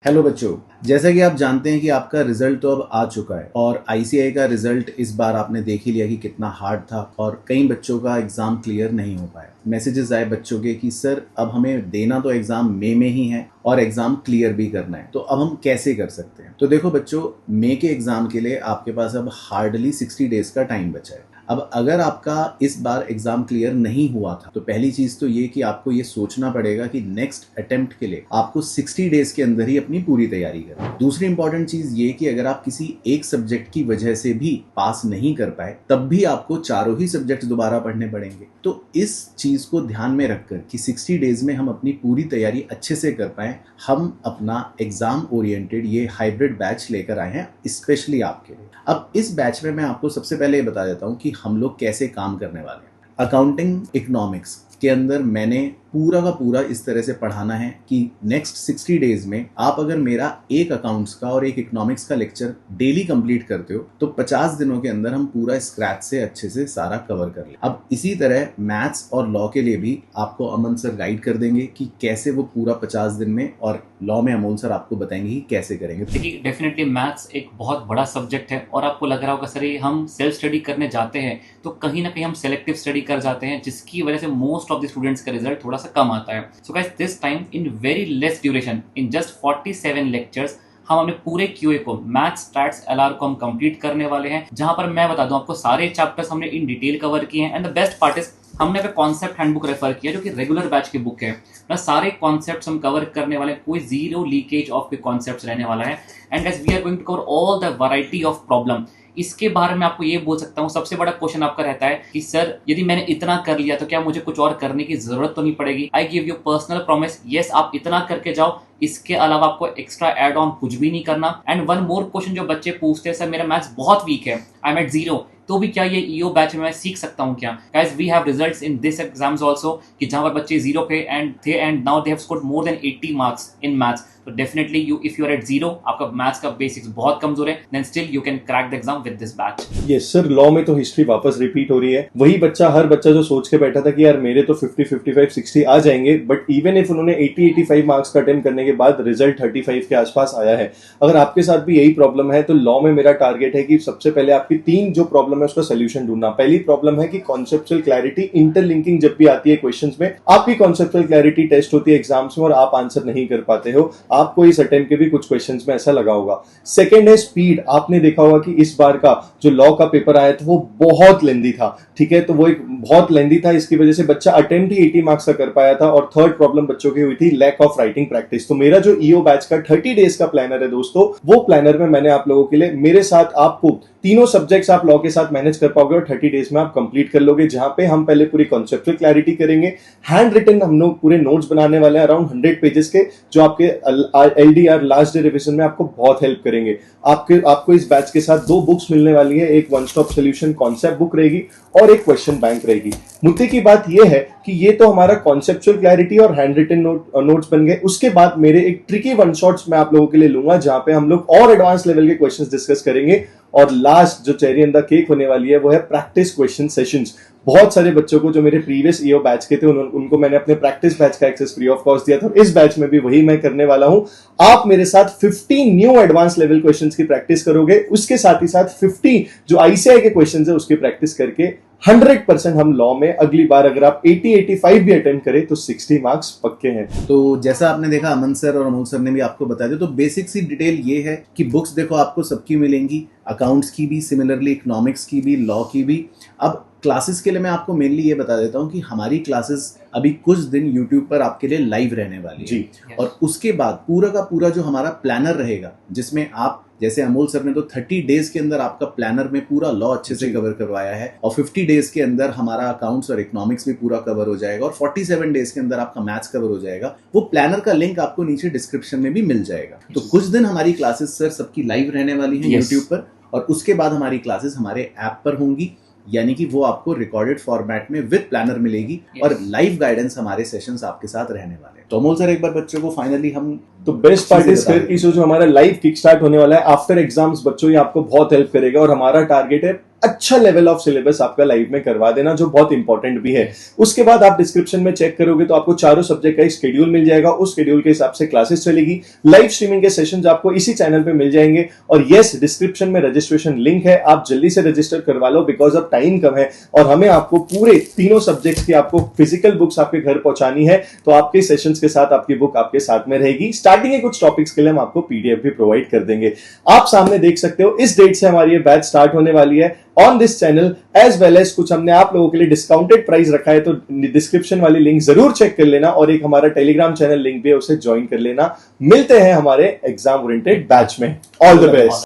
Hello बच्चों, जैसा कि आप जानते हैं कि आपका रिजल्ट तो अब आ चुका है और आईसीएआई का रिजल्ट इस बार आपने देख ही लिया कि कितना हार्ड था और कई बच्चों का एग्जाम क्लियर नहीं हो पाया। मैसेजेस आए बच्चों के कि सर अब हमें देना तो एग्जाम मई में ही है और एग्जाम क्लियर भी करना है, तो अब हम कैसे कर सकते हैं। तो देखो बच्चों, मई के एग्जाम के लिए आपके पास अब हार्डली 60 डेज का टाइम बचा है। अब अगर आपका इस बार एग्जाम क्लियर नहीं हुआ था तो पहली चीज तो ये कि आपको ये सोचना पड़ेगा कि नेक्स्ट अटेम्प्ट के लिए आपको 60 डेज के अंदर ही अपनी पूरी तैयारी करनी। दूसरी इंपॉर्टेंट चीज ये कि अगर आप किसी एक सब्जेक्ट की वजह से भी पास नहीं कर पाए तब भी आपको चारों ही सब्जेक्ट दोबारा पढ़ने पड़ेंगे। तो इस चीज को ध्यान में रखकर कि 60 डेज में हम अपनी पूरी तैयारी अच्छे से कर पाए, हम अपना एग्जाम ओरिएंटेड ये हाइब्रिड बैच लेकर आए हैं स्पेशली आपके लिए। अब इस बैच में मैं आपको सबसे पहले ये बता देता हूं कि हम लोग कैसे काम करने वाले हैं। अकाउंटिंग इकोनॉमिक्स के अंदर मैंने पूरा का पूरा इस तरह से पढ़ाना है कि नेक्स्ट 60 डेज में आप अगर मेरा एक अकाउंट्स का और एक इकोनॉमिक्स का लेक्चर डेली कंप्लीट करते हो तो 50 दिनों के अंदर हम पूरा स्क्रैच से अच्छे से सारा कवर कर ले। अब इसी तरह मैथ्स और लॉ के लिए भी आपको अमन सर गाइड कर देंगे कि कैसे वो पूरा 50 दिन में, और लॉ में अमोल सर आपको बताएंगे कि कैसे करेंगे। देखिए, डेफिनेटली मैथ्स एक बहुत बड़ा सब्जेक्ट है और आपको लग रहा होगा सर ये हम सेल्फ स्टडी करने जाते हैं तो कहीं ना कहीं हम सेलेक्टिव स्टडी कर जाते हैं जिसकी वजह से मोस्ट ऑफ द स्टूडेंट्स का रिजल्ट थोड़ा सा कम आता है। So guys, this time in very less duration, in just 47 lectures हम अपने पूरे क्यूए को, मैथ्स, स्टैट्स, एलआर को हम कंप्लीट करने वाले हैं, जहां पर मैं बता दूं आपको सारे चैप्टर्स हमने इन डिटेल कवर किए हैं। And the best part is हमने पे कॉन्सेप्ट हैंडबुक रेफर किया जो कि रेगुलर बैच की बुक है। मतलब सारे कॉन्सेप्ट्स हम कवर करने वाले हैं, कोई जीरो लीकेज ऑफ कोई कॉन्सेप्ट्स रहने वाला है। And as we are going to cover all the variety of problem. इसके बारे में आपको ये बोल सकता हूँ, सबसे बड़ा क्वेश्चन आपका रहता है कि सर यदि मैंने इतना कर लिया तो क्या मुझे कुछ और करने की जरूरत तो नहीं पड़ेगी। I give you personal promise, yes आप इतना करके जाओ, इसके अलावा आपको एक्स्ट्रा एड ऑन कुछ भी नहीं करना। एंड वन मोर क्वेश्चन जो बच्चे पूछते हैं, सर मेरा मैथ्स बहुत वीक है, आई एम एट 0, तो भी क्या ये ईओ बैच में मैं सीख सकता हूँ क्या? Guys, we have results in this exams also कि जहां पर बच्चे 0 पे and now they have scored more than 80 marks in maths. तो definitely you, if you are at 0, आपका मैथ्स का बेसिक्स बहुत कमजोर है, then still you can crack the exam with this batch. Yes sir, law में तो history वापस repeat हो रही है। वही बच्चा, हर बच्चा जो सोच के बैठा था कि यार मेरे तो 50, 55, 60 आ जाएंगे, बट इवन इफ उन्होंने 80, 85 मार्क्स का अटेम्प्ट करने के बाद रिजल्ट 35 के आसपास आया है। अगर आपके साथ भी यही प्रॉब्लम है तो लॉ में मेरा टारगेट है कि सबसे पहले आपकी 3 जो प्रॉब्लम है उसका सोल्यूशन ढूंढना। पहली प्रॉब्लम है कि कॉन्सेप्चुअल क्लैरिटी, इंटरलिंकिंग जब भी आती है क्वेश्चंस में, आपकी कॉन्सेप्चुअल क्लैरिटी टेस्ट होती है एग्जाम्स में और आप आंसर नहीं कर पाते हो। आपको इस अटेम्प्ट के भी कुछ क्वेश्चंस में ऐसा लगा होगा। सेकंड है स्पीड। आपने देखा होगा कि इस बार का जो लॉ का पेपर आया था वो बहुत लेंदी था, ठीक है, तो वो एक बहुत लेंदी था, इसकी वजह से बच्चा अटेम्प्ट ही 80 मार्क्स का कर पाया था। और थर्ड प्रॉब्लम बच्चों की हुई थी लैक ऑफ राइटिंग प्रैक्टिस। तो मेरा जो ईओ बैच का 30 डेज का प्लानर है दोस्तों, वो प्लानर में मैंने आप लोगों के लिए, मेरे साथ आपको तीनों सब्जेक्ट्स आप लॉ के साथ मैनेज कर पाओगे और 30 डेज में आप कंप्लीट कर लोगे, जहां पे हम पहले पूरी कॉन्सेप्चुअल क्लैरिटी करेंगे। हैंड रिटन हम लोग पूरे नोट्स बनाने वाले हैं अराउंड 100 पेजेस के, जो आपके एलडीआर लास्ट डे रिवीजन में आपको बहुत हेल्प करेंगे। आपको इस बैच के साथ 2 बुक्स मिलने वाली है, एक one stop solution concept book रहेगी और एक क्वेश्चन बैंक रहेगी। मुद्दे की बात यह है कि ये तो हमारा कॉन्सेप्चुअल क्लैरिटी और हैंड रिटन नोट्स बन गए। उसके बाद मेरे एक ट्रिकी वन शॉट्स मैं आप लोगों के लिए लूंगा, जहां पे हम लोग और एडवांस लेवल के क्वेश्चंस डिस्कस करेंगे। और लास्ट जो चेरी ऑन द केक होने वाली है वो है प्रैक्टिस क्वेश्चन सेशंस। बहुत सारे बच्चों को जो मेरे प्रीवियस ईओ बैच के थे उनको मैंने अपने प्रैक्टिस बैच का एक्सेस फ्री ऑफ कॉस्ट दिया था। इस बैच में भी वही मैं करने वाला हूं। आप मेरे साथ 50 न्यू एडवांस लेवल क्वेश्चंस की प्रैक्टिस करोगे, उसके साथ ही साथ 50 जो आईसीएआई के क्वेश्चंस है उसकी प्रैक्टिस करके 100% हम लॉ में अगली बार अगर आप 80, 85 भी अटेम्प्ट करें तो 60 मार्क्स पक्के हैं। तो जैसा आपने देखा, अमन सर और अमोल सर ने भी आपको बता दिया। तो बेसिक सी डिटेल ये है कि बुक्स देखो आपको सबकी मिलेंगी, अकाउंट्स की भी, सिमिलरली इकोनॉमिक्स की भी, लॉ की भी। अब क्लासेस के लिए मैं आपको मेनली ये बता देता हूँ कि हमारी क्लासेस अभी कुछ दिन यूट्यूब पर आपके लिए लाइव रहने वाली है जी। और उसके बाद पूरा का पूरा जो हमारा प्लानर रहेगा, जिसमें आप, जैसे अमोल सर ने तो 30 डेज के अंदर आपका प्लानर में पूरा लॉ अच्छे से कवर करवाया है और 50 डेज के अंदर हमारा अकाउंट्स और इकोनॉमिक्स भी पूरा कवर हो जाएगा और 47 डेज के अंदर आपका मैथ्स कवर हो जाएगा। वो प्लानर का लिंक आपको नीचे डिस्क्रिप्शन में भी मिल जाएगा। तो कुछ दिन हमारी क्लासेस सर सबकी लाइव रहने वाली है यूट्यूब पर, और उसके बाद हमारी क्लासेस हमारे ऐप पर होंगी, यानी कि वो आपको रिकॉर्डेड फॉर्मेट में विद प्लानर मिलेगी और लाइव गाइडेंस हमारे सेशंस आपके साथ रहने वाले हैं। तो अमोल सर, एक बार बच्चों को फाइनली हम, तो बेस्ट पार्ट इज फिर जो हमारा लाइव किक स्टार्ट होने वाला है आफ्टर एग्जाम्स, बच्चों ये आपको बहुत हेल्प करेगा और हमारा टारगेट है अच्छा लेवल ऑफ सिलेबस आपका लाइव में करवा देना, जो बहुत इंपॉर्टेंट भी है। उसके बाद आप डिस्क्रिप्शन में चेक करोगे तो आपको चारों सब्जेक्ट का एक शेड्यूल मिल जाएगा, उस शेड्यूल के हिसाब से क्लासेस चलेगी, लाइव स्ट्रीमिंग के सेशंस आपको इसी चैनल पे मिल जाएंगे। और यस, डिस्क्रिप्शन में रजिस्ट्रेशन लिंक है, आप जल्दी से रजिस्टर करवा लो बिकॉज ऑफ टाइम कम है और हमें आपको पूरे तीनों सब्जेक्ट्स की आपको फिजिकल बुक्स आपके घर पहुंचानी है, तो आपके सेशंस के साथ आपकी बुक आपके साथ में रहेगी। स्टार्टिंग के कुछ टॉपिक्स के लिए हम आपको पीडीएफ भी प्रोवाइड कर देंगे। आप सामने देख सकते हो इस डेट से हमारी ये बैच स्टार्ट होने वाली है on this channel, as well as कुछ हमने आप लोगों के लिए डिस्काउंटेड प्राइस रखा है, तो डिस्क्रिप्शन वाली लिंक जरूर चेक कर लेना और एक हमारा टेलीग्राम चैनल लिंक भी है, उसे ज्वाइन कर लेना। मिलते हैं हमारे एग्जाम ओरिएंटेड बैच में। All the best.